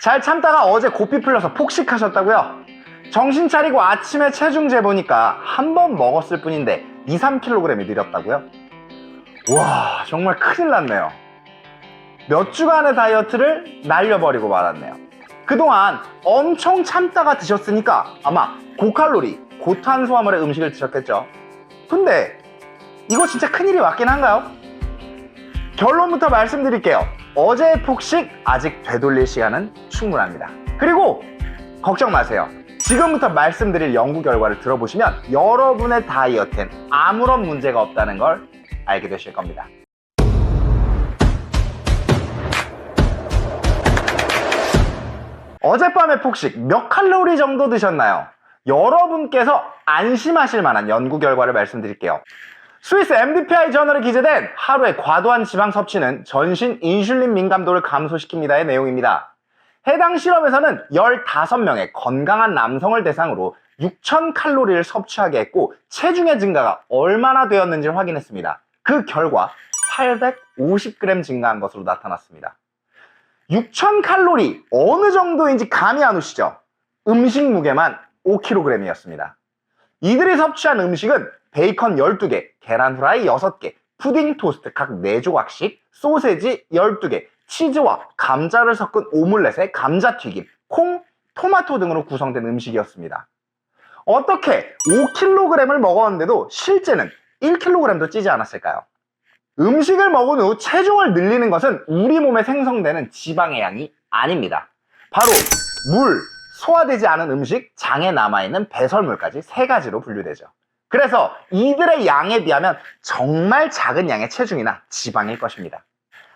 잘 참다가 어제 고삐 풀려서 폭식하셨다고요? 정신 차리고 아침에 체중 재보니까 한 번 먹었을 뿐인데 2-3kg이 늘었다고요? 와, 정말 큰일 났네요. 몇 주간의 다이어트를 날려버리고 말았네요. 그동안 엄청 참다가 드셨으니까 아마 고칼로리, 고탄수화물의 음식을 드셨겠죠. 근데 이거 진짜 큰일이 맞긴 한가요? 결론부터 말씀드릴게요. 어제의 폭식 아직 되돌릴 시간은 충분합니다. 그리고 걱정 마세요. 지금부터 말씀드릴 연구 결과를 들어보시면 여러분의 다이어트엔 아무런 문제가 없다는 걸 알게 되실 겁니다. 어젯밤의 폭식 몇 칼로리 정도 드셨나요? 여러분께서 안심하실 만한 연구 결과를 말씀드릴게요. 스위스 MDPI 저널에 기재된 하루의 과도한 지방 섭취는 전신 인슐린 민감도를 감소시킵니다의 내용입니다. 해당 실험에서는 15명의 건강한 남성을 대상으로 6,000칼로리를 섭취하게 했고 체중의 증가가 얼마나 되었는지를 확인했습니다. 그 결과 850g 증가한 것으로 나타났습니다. 6,000칼로리 어느 정도인지 감이 안 오시죠? 음식 무게만 5kg이었습니다. 이들이 섭취한 음식은 베이컨 12개, 계란 후라이 6개, 푸딩 토스트 각 4조각씩, 소세지 12개, 치즈와 감자를 섞은 오믈렛에 감자튀김, 콩, 토마토 등으로 구성된 음식이었습니다. 어떻게 5kg을 먹었는데도 실제는 1kg도 찌지 않았을까요? 음식을 먹은 후 체중을 늘리는 것은 우리 몸에 생성되는 지방의 양이 아닙니다. 바로 물, 소화되지 않은 음식, 장에 남아있는 배설물까지 3가지로 분류되죠. 그래서 이들의 양에 비하면 정말 작은 양의 체중이나 지방일 것입니다.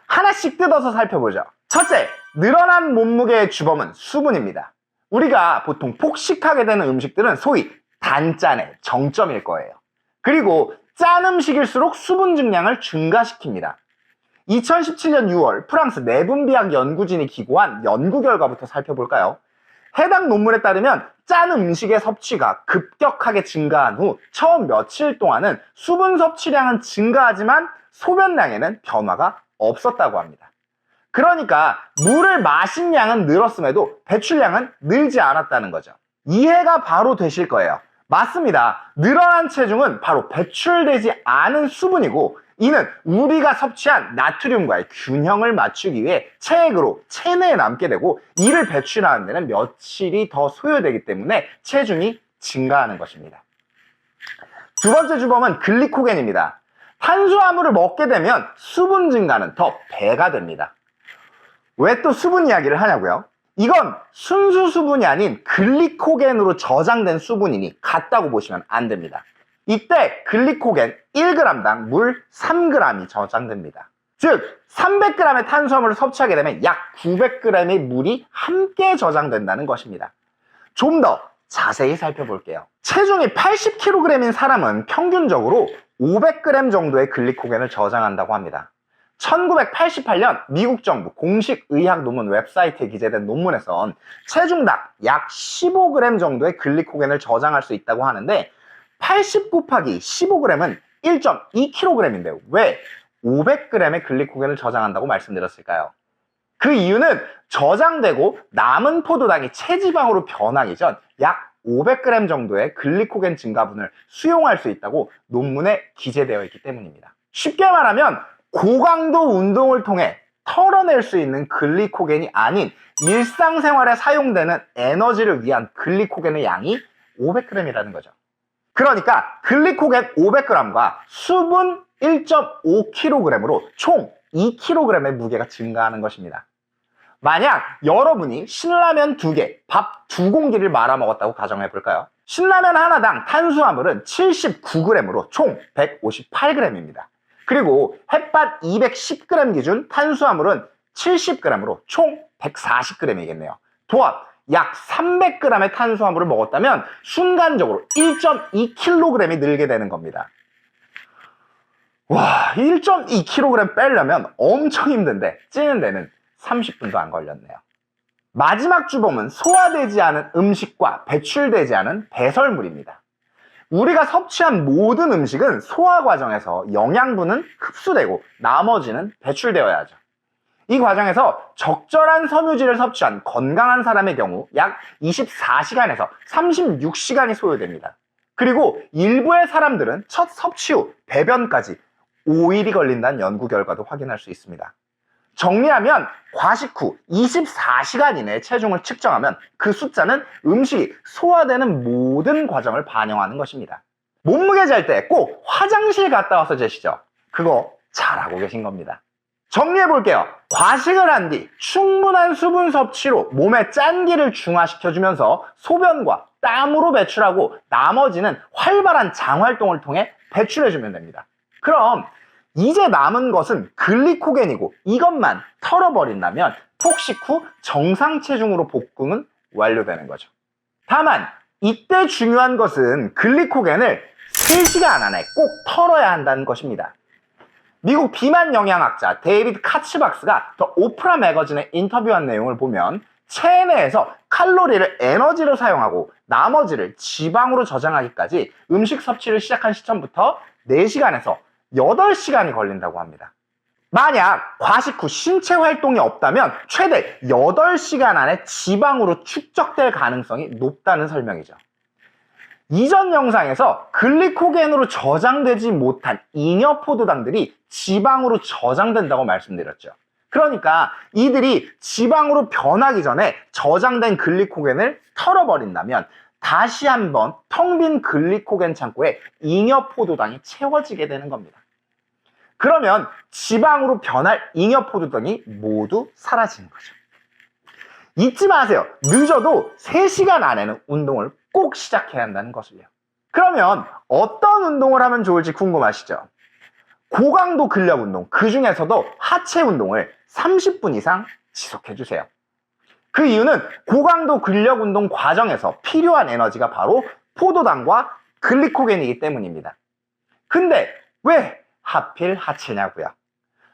하나씩 뜯어서 살펴보죠. 첫째, 늘어난 몸무게의 주범은 수분입니다. 우리가 보통 폭식하게 되는 음식들은 소위 단짠의 정점일 거예요. 그리고 짠 음식일수록 수분 증량을 증가시킵니다. 2017년 6월 프랑스 내분비학 연구진이 기고한 연구 결과부터 살펴볼까요? 해당 논문에 따르면 짠 음식의 섭취가 급격하게 증가한 후 처음 며칠 동안은 수분 섭취량은 증가하지만 소변량에는 변화가 없었다고 합니다. 그러니까 물을 마신 양은 늘었음에도 배출량은 늘지 않았다는 거죠. 이해가 바로 되실 거예요. 맞습니다. 늘어난 체중은 바로 배출되지 않은 수분이고 이는 우리가 섭취한 나트륨과의 균형을 맞추기 위해 체액으로 체내에 남게 되고 이를 배출하는 데는 며칠이 더 소요되기 때문에 체중이 증가하는 것입니다. 두 번째 주범은 글리코겐입니다. 탄수화물을 먹게 되면 수분 증가는 더 배가 됩니다. 왜 또 수분 이야기를 하냐고요? 이건 순수 수분이 아닌 글리코겐으로 저장된 수분이니 같다고 보시면 안 됩니다. 이때 글리코겐 1g당 물 3g이 저장됩니다. 즉 300g의 탄수화물을 섭취하게 되면 약 900g의 물이 함께 저장된다는 것입니다. 좀 더 자세히 살펴볼게요. 체중이 80kg인 사람은 평균적으로 500g 정도의 글리코겐을 저장한다고 합니다. 1988년 미국 정부 공식 의학 논문 웹사이트에 기재된 논문에선 체중당 약 15g 정도의 글리코겐을 저장할 수 있다고 하는데 80 곱하기 15g은 1.2kg인데요. 왜 500g의 글리코겐을 저장한다고 말씀드렸을까요? 그 이유는 저장되고 남은 포도당이 체지방으로 변하기 전 약 500g 정도의 글리코겐 증가분을 수용할 수 있다고 논문에 기재되어 있기 때문입니다. 쉽게 말하면 고강도 운동을 통해 털어낼 수 있는 글리코겐이 아닌 일상생활에 사용되는 에너지를 위한 글리코겐의 양이 500g이라는 거죠. 그러니까 글리코겐 500g과 수분 1.5kg으로 총 2kg의 무게가 증가하는 것입니다. 만약 여러분이 신라면 2개, 밥 2공기를 말아 먹었다고 가정해 볼까요? 신라면 하나당 탄수화물은 79g으로 총 158g입니다. 그리고 햇반 210g 기준 탄수화물은 70g으로 총 140g이겠네요. 도합 약 300g의 탄수화물을 먹었다면 순간적으로 1.2kg이 늘게 되는 겁니다. 와, 1.2kg 빼려면 엄청 힘든데 찌는 데는 30분도 안 걸렸네요. 마지막 주범은 소화되지 않은 음식과 배출되지 않은 배설물입니다. 우리가 섭취한 모든 음식은 소화 과정에서 영양분은 흡수되고 나머지는 배출되어야 하죠. 이 과정에서 적절한 섬유질을 섭취한 건강한 사람의 경우 약 24시간에서 36시간이 소요됩니다. 그리고 일부의 사람들은 첫 섭취 후 배변까지 5일이 걸린다는 연구 결과도 확인할 수 있습니다. 정리하면 과식 후 24시간 이내에 체중을 측정하면 그 숫자는 음식이 소화되는 모든 과정을 반영하는 것입니다. 몸무게 잴 때 꼭 화장실 갔다 와서 재시죠. 그거 잘하고 계신 겁니다. 정리해 볼게요. 과식을 한 뒤 충분한 수분 섭취로 몸의 짠기를 중화시켜주면서 소변과 땀으로 배출하고 나머지는 활발한 장활동을 통해 배출해주면 됩니다. 그럼 이제 남은 것은 글리코겐이고 이것만 털어버린다면 폭식 후 정상 체중으로 복근은 완료되는 거죠. 다만 이때 중요한 것은 글리코겐을 3시간 안에 꼭 털어야 한다는 것입니다. 미국 비만 영양학자 데이비드 카츠박스가 더 오프라 매거진에 인터뷰한 내용을 보면 체내에서 칼로리를 에너지로 사용하고 나머지를 지방으로 저장하기까지 음식 섭취를 시작한 시점부터 4시간에서 8시간이 걸린다고 합니다. 만약 과식 후 신체 활동이 없다면 최대 8시간 안에 지방으로 축적될 가능성이 높다는 설명이죠. 이전 영상에서 글리코겐으로 저장되지 못한 잉여포도당들이 지방으로 저장된다고 말씀드렸죠. 그러니까 이들이 지방으로 변하기 전에 저장된 글리코겐을 털어버린다면 다시 한번 텅 빈 글리코겐 창고에 잉여포도당이 채워지게 되는 겁니다. 그러면 지방으로 변할 잉여포도당이 모두 사라지는 거죠. 잊지 마세요. 늦어도 3시간 안에는 운동을 꼭 시작해야 한다는 것을요. 그러면 어떤 운동을 하면 좋을지 궁금하시죠? 고강도 근력 운동, 그 중에서도 하체 운동을 30분 이상 지속해주세요. 그 이유는 고강도 근력 운동 과정에서 필요한 에너지가 바로 포도당과 글리코겐이기 때문입니다. 근데 왜 하필 하체냐고요?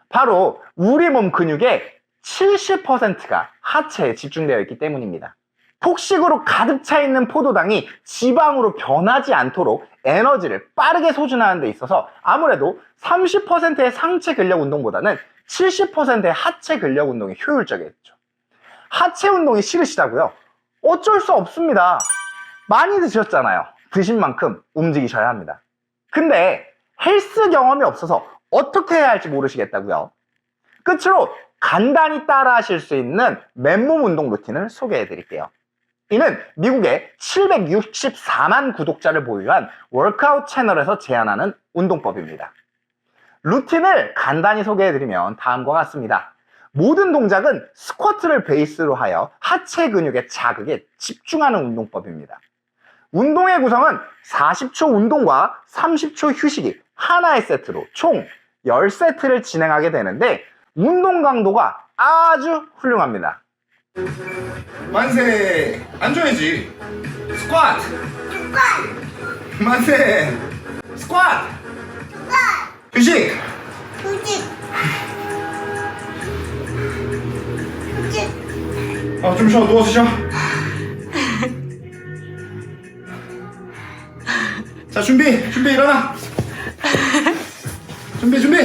바로 우리 몸 근육의 70%가 하체에 집중되어 있기 때문입니다. 폭식으로 가득 차 있는 포도당이 지방으로 변하지 않도록 에너지를 빠르게 소진하는 데 있어서 아무래도 30%의 상체 근력 운동보다는 70%의 하체 근력 운동이 효율적이겠죠. 하체 운동이 싫으시다고요? 어쩔 수 없습니다. 많이 드셨잖아요. 드신 만큼 움직이셔야 합니다. 근데 헬스 경험이 없어서 어떻게 해야 할지 모르시겠다고요? 끝으로 간단히 따라 하실 수 있는 맨몸 운동 루틴을 소개해 드릴게요. 이는 미국의 764만 구독자를 보유한 워크아웃 채널에서 제안하는 운동법입니다. 루틴을 간단히 소개해드리면 다음과 같습니다. 모든 동작은 스쿼트를 베이스로 하여 하체 근육의 자극에 집중하는 운동법입니다. 운동의 구성은 40초 운동과 30초 휴식이 하나의 세트로 총 10세트를 진행하게 되는데 운동 강도가 아주 훌륭합니다. 만세! 앉아야지. 스쿼트! 만세! 스쿼트! 휴식! 좀 쉬어, 누워서 쉬어. 자, 준비 일어나. 준비.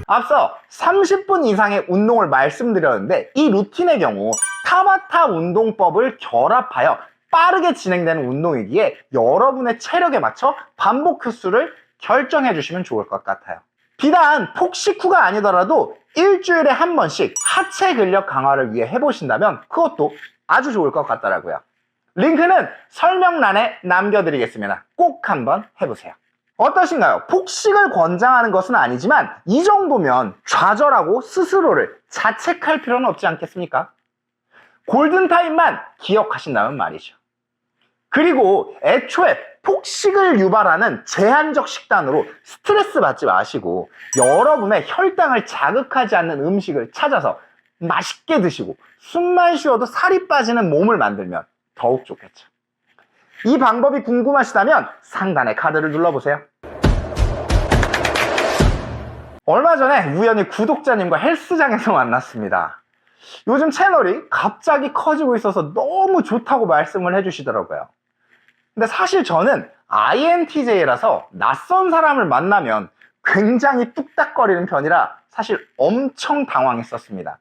앞서 30분 이상의 운동을 말씀드렸는데 이 루틴의 경우 타바타 운동법을 결합하여 빠르게 진행되는 운동이기에 여러분의 체력에 맞춰 반복 횟수를 결정해 주시면 좋을 것 같아요. 비단 폭식 후가 아니더라도 일주일에 한 번씩 하체 근력 강화를 위해 해보신다면 그것도 아주 좋을 것 같더라고요. 링크는 설명란에 남겨드리겠습니다. 꼭 한번 해보세요. 어떠신가요? 폭식을 권장하는 것은 아니지만 이 정도면 좌절하고 스스로를 자책할 필요는 없지 않겠습니까? 골든타임만 기억하신다면 말이죠. 그리고 애초에 폭식을 유발하는 제한적 식단으로 스트레스 받지 마시고 여러분의 혈당을 자극하지 않는 음식을 찾아서 맛있게 드시고 숨만 쉬어도 살이 빠지는 몸을 만들면 더욱 좋겠죠. 이 방법이 궁금하시다면 상단의 카드를 눌러보세요. 얼마 전에 우연히 구독자님과 헬스장에서 만났습니다. 요즘 채널이 갑자기 커지고 있어서 너무 좋다고 말씀을 해주시더라고요. 근데 사실 저는 INTJ라서 낯선 사람을 만나면 굉장히 뚝딱거리는 편이라 사실 엄청 당황했었습니다.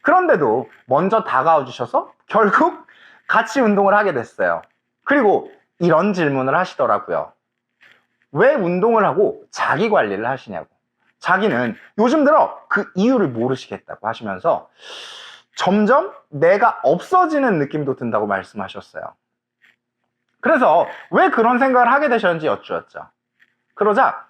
그런데도 먼저 다가와 주셔서 결국 같이 운동을 하게 됐어요. 그리고 이런 질문을 하시더라고요. 왜 운동을 하고 자기 관리를 하시냐고. 자기는 요즘 들어 그 이유를 모르시겠다고 하시면서 점점 내가 없어지는 느낌도 든다고 말씀하셨어요. 그래서 왜 그런 생각을 하게 되셨는지 여쭈었죠. 그러자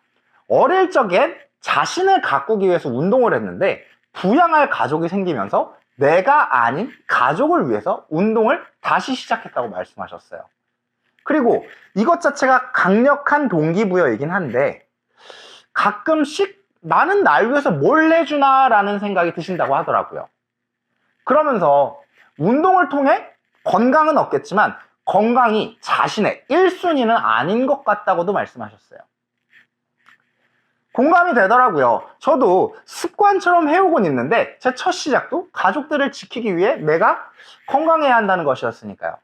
어릴 적엔 자신을 가꾸기 위해서 운동을 했는데 부양할 가족이 생기면서 내가 아닌 가족을 위해서 운동을 다시 시작했다고 말씀하셨어요. 그리고 이것 자체가 강력한 동기부여이긴 한데 가끔씩 나는 날 위해서 뭘 해주나 라는 생각이 드신다고 하더라고요. 그러면서 운동을 통해 건강은 얻겠지만 건강이 자신의 1순위는 아닌 것 같다고도 말씀하셨어요. 공감이 되더라고요. 저도 습관처럼 해오곤 있는데 제 첫 시작도 가족들을 지키기 위해 내가 건강해야 한다는 것이었으니까요.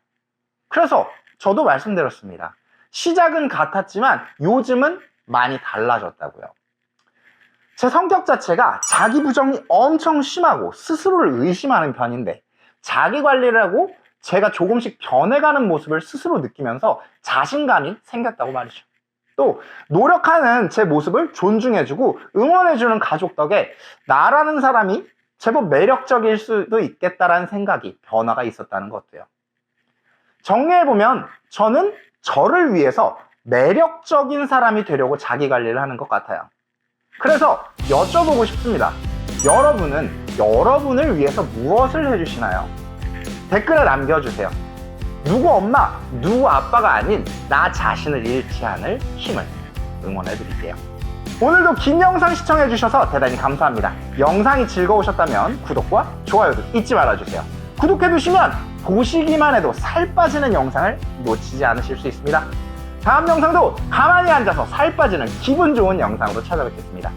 그래서 저도 말씀드렸습니다. 시작은 같았지만 요즘은 많이 달라졌다고요. 제 성격 자체가 자기 부정이 엄청 심하고 스스로를 의심하는 편인데 자기 관리를 하고 제가 조금씩 변해가는 모습을 스스로 느끼면서 자신감이 생겼다고 말이죠. 또 노력하는 제 모습을 존중해주고 응원해주는 가족 덕에 나라는 사람이 제법 매력적일 수도 있겠다라는 생각이 변화가 있었다는 것도요. 정리해보면 저는 저를 위해서 매력적인 사람이 되려고 자기 관리를 하는 것 같아요. 그래서 여쭤보고 싶습니다. 여러분은 여러분을 위해서 무엇을 해주시나요? 댓글에 남겨주세요. 누구 엄마, 누구 아빠가 아닌 나 자신을 잃지 않을 힘을 응원해드릴게요. 오늘도 긴 영상 시청해주셔서 대단히 감사합니다. 영상이 즐거우셨다면 구독과 좋아요도 잊지 말아주세요. 구독해두시면 보시기만 해도 살 빠지는 영상을 놓치지 않으실 수 있습니다. 다음 영상도 가만히 앉아서 살 빠지는 기분 좋은 영상으로 찾아뵙겠습니다.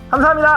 감사합니다.